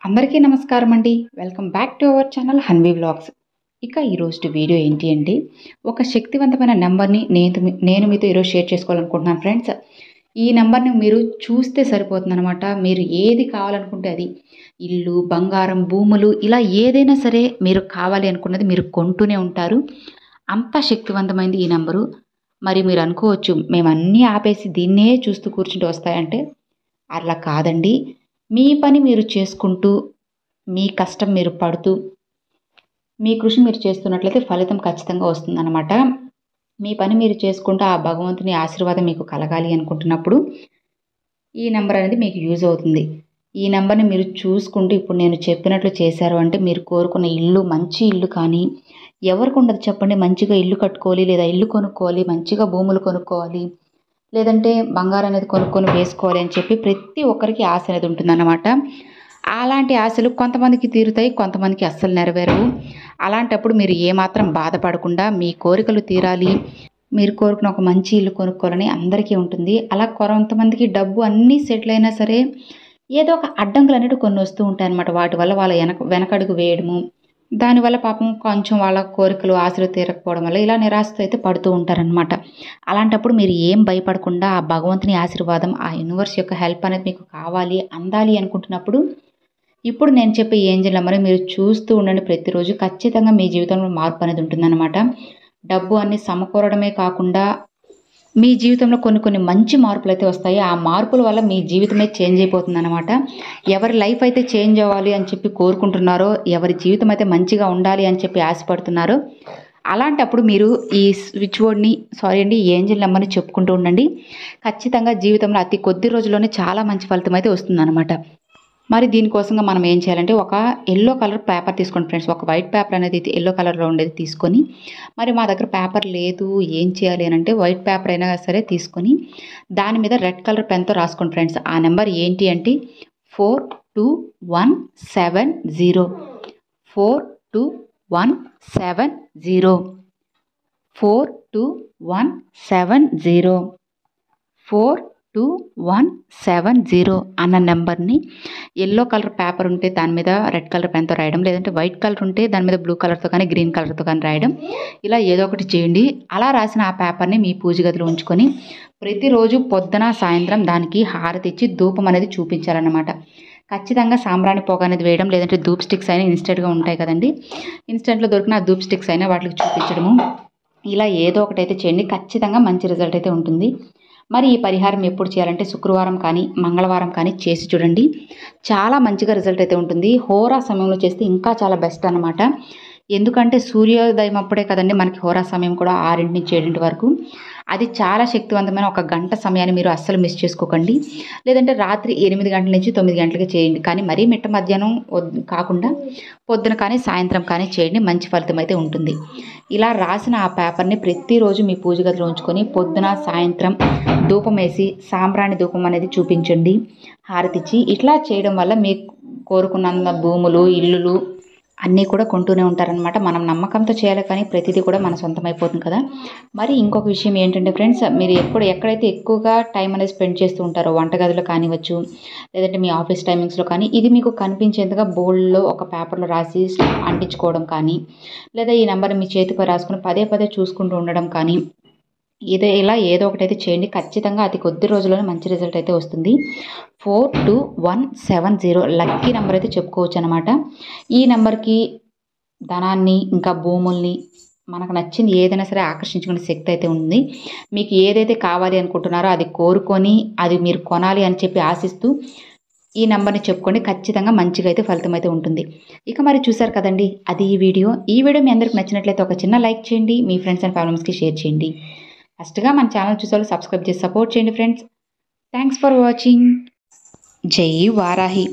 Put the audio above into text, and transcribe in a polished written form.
అందరికీ నమస్కారం అండి. Welcome back to our channel Hanvi vlogs. ఇక ఈరోజు వీడియో ఏంటి అంటే, ఒక శక్తివంతమైన నెంబర్‌ని నేను మీతో ఈరోజు షేర్ చేసుకోవాలనుకుంటున్నాను ఫ్రెండ్స్. ఈ నెంబర్‌ని మీరు చూస్తే సరిపోతుందనమాట. మీరు ఏది కావాలనుకుంటే అది. ఇల్లు, బంగారం, భూములు ఇలా ఏదైనా సరే మీరు కావాలి అనుకున్నది మీరు కొంటూనే ఉంటారు. అంత శక్తివంతమైనది ఈ నెంబరు. మరి మీరు అనుకోవచ్చు, మేమన్నీ ఆపేసి దీన్నే చూస్తూ కూర్చుంటే వస్తాయంటే, అలా కాదండి. మీ పని మీరు చేసుకుంటూ, మీ కష్టం మీరు పడుతూ, మీ కృషి మీరు చేస్తున్నట్లయితే ఫలితం ఖచ్చితంగా వస్తుందనమాట. మీ పని మీరు చేసుకుంటూ ఆ భగవంతుని ఆశీర్వాదం మీకు కలగాలి అనుకుంటున్నప్పుడు ఈ నెంబర్ అనేది మీకు యూజ్ అవుతుంది. ఈ నెంబర్‌ని మీరు చూసుకుంటూ ఇప్పుడు నేను చెప్పినట్లు చేశారు అంటే మీరు కోరుకున్న ఇల్లు మంచి ఇల్లు కానీ ఎవరికుండదు చెప్పండి. మంచిగా ఇల్లు కట్టుకోవాలి, లేదా ఇల్లు కొనుక్కోవాలి, మంచిగా భూములు కొనుక్కోవాలి, లేదంటే బంగారం అనేది కొనుక్కొని వేసుకోవాలి అని చెప్పి ప్రతి ఒక్కరికి ఆశ అనేది ఉంటుందన్నమాట. అలాంటి ఆశలు కొంతమందికి తీరుతాయి, కొంతమందికి అస్సలు నెరవేరవు. అలాంటప్పుడు మీరు ఏమాత్రం బాధపడకుండా మీ కోరికలు తీరాలి, మీరు కోరుకున్న ఒక మంచి ఇల్లు కొనుక్కోవాలని అందరికీ ఉంటుంది. అలా కొంతమందికి డబ్బు అన్నీ సెటిల్ అయినా సరే ఏదో ఒక అడ్డంకులు అనేవి కొన్ని వస్తూ ఉంటాయన్నమాట. వాటి వల్ల వాళ్ళ వెనకడుగు వేయడము, దానివల్ల పాపం కొంచెం వాళ్ళ కోరికలు ఆశలు తీరకపోవడం వల్ల ఇలా నిరాశతో అయితే పడుతూ ఉంటారనమాట. అలాంటప్పుడు మీరు ఏం భయపడకుండా ఆ భగవంతుని ఆశీర్వాదం, ఆ యూనివర్స్ యొక్క హెల్ప్ అనేది మీకు కావాలి, అందాలి అనుకుంటున్నప్పుడు ఇప్పుడు నేను చెప్పే ఏంజెల్ నెంబర్ మీరు చూస్తూ ఉండండి. ప్రతిరోజు ఖచ్చితంగా మీ జీవితంలో మార్పు అనేది ఉంటుందన్నమాట. డబ్బు అన్ని సమకూరడమే కాకుండా మీ జీవితంలో కొన్ని మంచి మార్పులైతే వస్తాయి. ఆ మార్పుల వల్ల మీ జీవితమే చేంజ్ అయిపోతుందనమాట. ఎవరి లైఫ్ అయితే చేంజ్ అవ్వాలి అని చెప్పి కోరుకుంటున్నారో, ఎవరి జీవితం అయితే మంచిగా ఉండాలి అని చెప్పి ఆశపడుతున్నారో, అలాంటప్పుడు మీరు ఈ స్విచ్ బోర్డ్‌ని ఈ ఏంజెల్ నెంబర్‌ని చెప్పుకుంటూ ఉండండి. ఖచ్చితంగా జీవితంలో అతి కొద్ది రోజుల్లోనే చాలా మంచి ఫలితం అయితే వస్తుందనమాట. మరి దీనికోసంగా మనం ఏం చేయాలంటే ఒక యెల్లో కలర్ పేపర్ తీసుకోండి ఫ్రెండ్స్. ఒక వైట్ పేపర్ అనేది యెల్లో కలర్‌లో ఉండేది తీసుకొని, మరి మా దగ్గర పేపర్ లేదు ఏం చేయాలి అనంటే వైట్ పేపర్ అయినా సరే తీసుకొని దాని మీద రెడ్ కలర్ పెన్‌తో రాసుకోండి ఫ్రెండ్స్. ఆ నెంబర్ ఏంటి అంటే 42170 42170 42170 42170 అన్న నెంబర్‌ని యెల్లో కలర్ పేపర్ ఉంటే దాని మీద రెడ్ కలర్ పెన్‌తో రాయడం, లేదంటే వైట్ కలర్ ఉంటే దాని మీద బ్లూ కలర్‌తో కానీ, గ్రీన్ కలర్‌తో కానీ రాయడం. ఇలా ఏదో ఒకటి చేయండి. అలా రాసిన ఆ పేపర్‌ని మీ పూజ గదిలో ఉంచుకొని ప్రతిరోజు పొద్దున, సాయంత్రం దానికి హారతిచ్చి ధూపం అనేది చూపించాలన్నమాట. ఖచ్చితంగా సాంబ్రాణి పొగ అనేది వేయడం, లేదంటే ధూప్ స్టిక్స్ అయినా ఇన్‌స్టెంట్‌గా ఉంటాయి కదండీ! ఇన్‌స్టెంట్‌లో దొరికిన ఆ ధూప్ స్టిక్స్ అయినా వాటికి చూపించడము. ఇలా ఏదో ఒకటైతే చేయండి. ఖచ్చితంగా మంచి రిజల్ట్ అయితే ఉంటుంది. మరి ఈ పరిహారం ఎప్పుడు చేయాలంటే శుక్రవారం కానీ, మంగళవారం కానీ చేసి చూడండి. చాలా మంచిగా రిజల్ట్ అయితే ఉంటుంది. హోరా సమయంలో చేస్తే ఇంకా చాలా బెస్ట్ అనమాట. ఎందుకంటే సూర్యోదయం అప్పుడే కదండీ మనకి హోరా సమయం కూడా 6-7 వరకు. అది చాలా శక్తివంతమైన ఒక గంట సమయాన్ని మీరు అస్సలు మిస్ చేసుకోకండి. లేదంటే రాత్రి 8 గంటల నుంచి 9 గంటలకి చేయండి. కానీ మరీ మిట్ట మధ్యాహ్నం కాకుండా పొద్దున కానీ, సాయంత్రం కానీ చేయండి. మంచి ఫలితం అయితే ఉంటుంది. ఇలా రాసిన ఆ పేపర్‌ని ప్రతిరోజు మీ పూజ గదిలో ఉంచుకొని పొద్దున, సాయంత్రం ధూపం వేసి సాంబ్రాణి ధూపం అనేది చూపించండి. హారతిచ్చి ఇట్లా చేయడం వల్ల మీకు కోరుకున్నంత భూములు, ఇల్లులు అన్నీ కూడా కొంటూనే ఉంటారనమాట. మనం నమ్మకంతో చేయాలి కానీ ప్రతిదీ కూడా మన సొంతం అయిపోతుంది కదా! మరి ఇంకొక విషయం ఏంటంటే ఫ్రెండ్స్, మీరు ఎక్కడైతే ఎక్కువగా టైం అనేది స్పెండ్ చేస్తూ ఉంటారో వంటగదిలో కానివ్వచ్చు, లేదంటే మీ ఆఫీస్ టైమింగ్స్‌లో కానీ, ఇది మీకు కనిపించేంతగా బోర్డ్‌లో ఒక పేపర్‌లో రాసి అంటించుకోవడం కానీ, లేదా ఈ నంబర్‌ని మీ చేతిపై రాసుకొని పదే పదే చూసుకుంటూ ఉండడం కానీ, ఇలా ఏదో ఒకటైతే చేయండి. ఖచ్చితంగా అతి కొద్ది రోజుల్లోనే మంచి రిజల్ట్ అయితే వస్తుంది. 42170 లక్కీ నెంబర్ అయితే చెప్పుకోవచ్చనమాట. ఈ నెంబర్‌కి ధనాన్ని, ఇంకా భూముల్ని, మనకు నచ్చింది ఏదైనా సరే ఆకర్షించుకునే శక్తి అయితే ఉంది. మీకు ఏదైతే కావాలి అనుకుంటున్నారో అది కోరుకొని, అది మీరు కొనాలి అని చెప్పి ఆశిస్తూ ఈ నెంబర్‌ని చెప్పుకోండి. ఖచ్చితంగా మంచిగా అయితే ఫలితం అయితే ఉంటుంది. ఇక మరి చూసారు కదండీ! అది ఈ వీడియో. ఈ వీడియో మీ అందరికి నచ్చినట్లయితే ఒక చిన్న లైక్ చేయండి. మీ ఫ్రెండ్స్ అండ్ ఫ్యామిలీస్‌కి షేర్ చేయండి. ఫస్ట్‌గా మన ఛానల్ చూసేవాళ్ళు సబ్స్క్రైబ్ చేసి సపోర్ట్ చేయండి ఫ్రెండ్స్. Thanks for watching. జై వారాహి.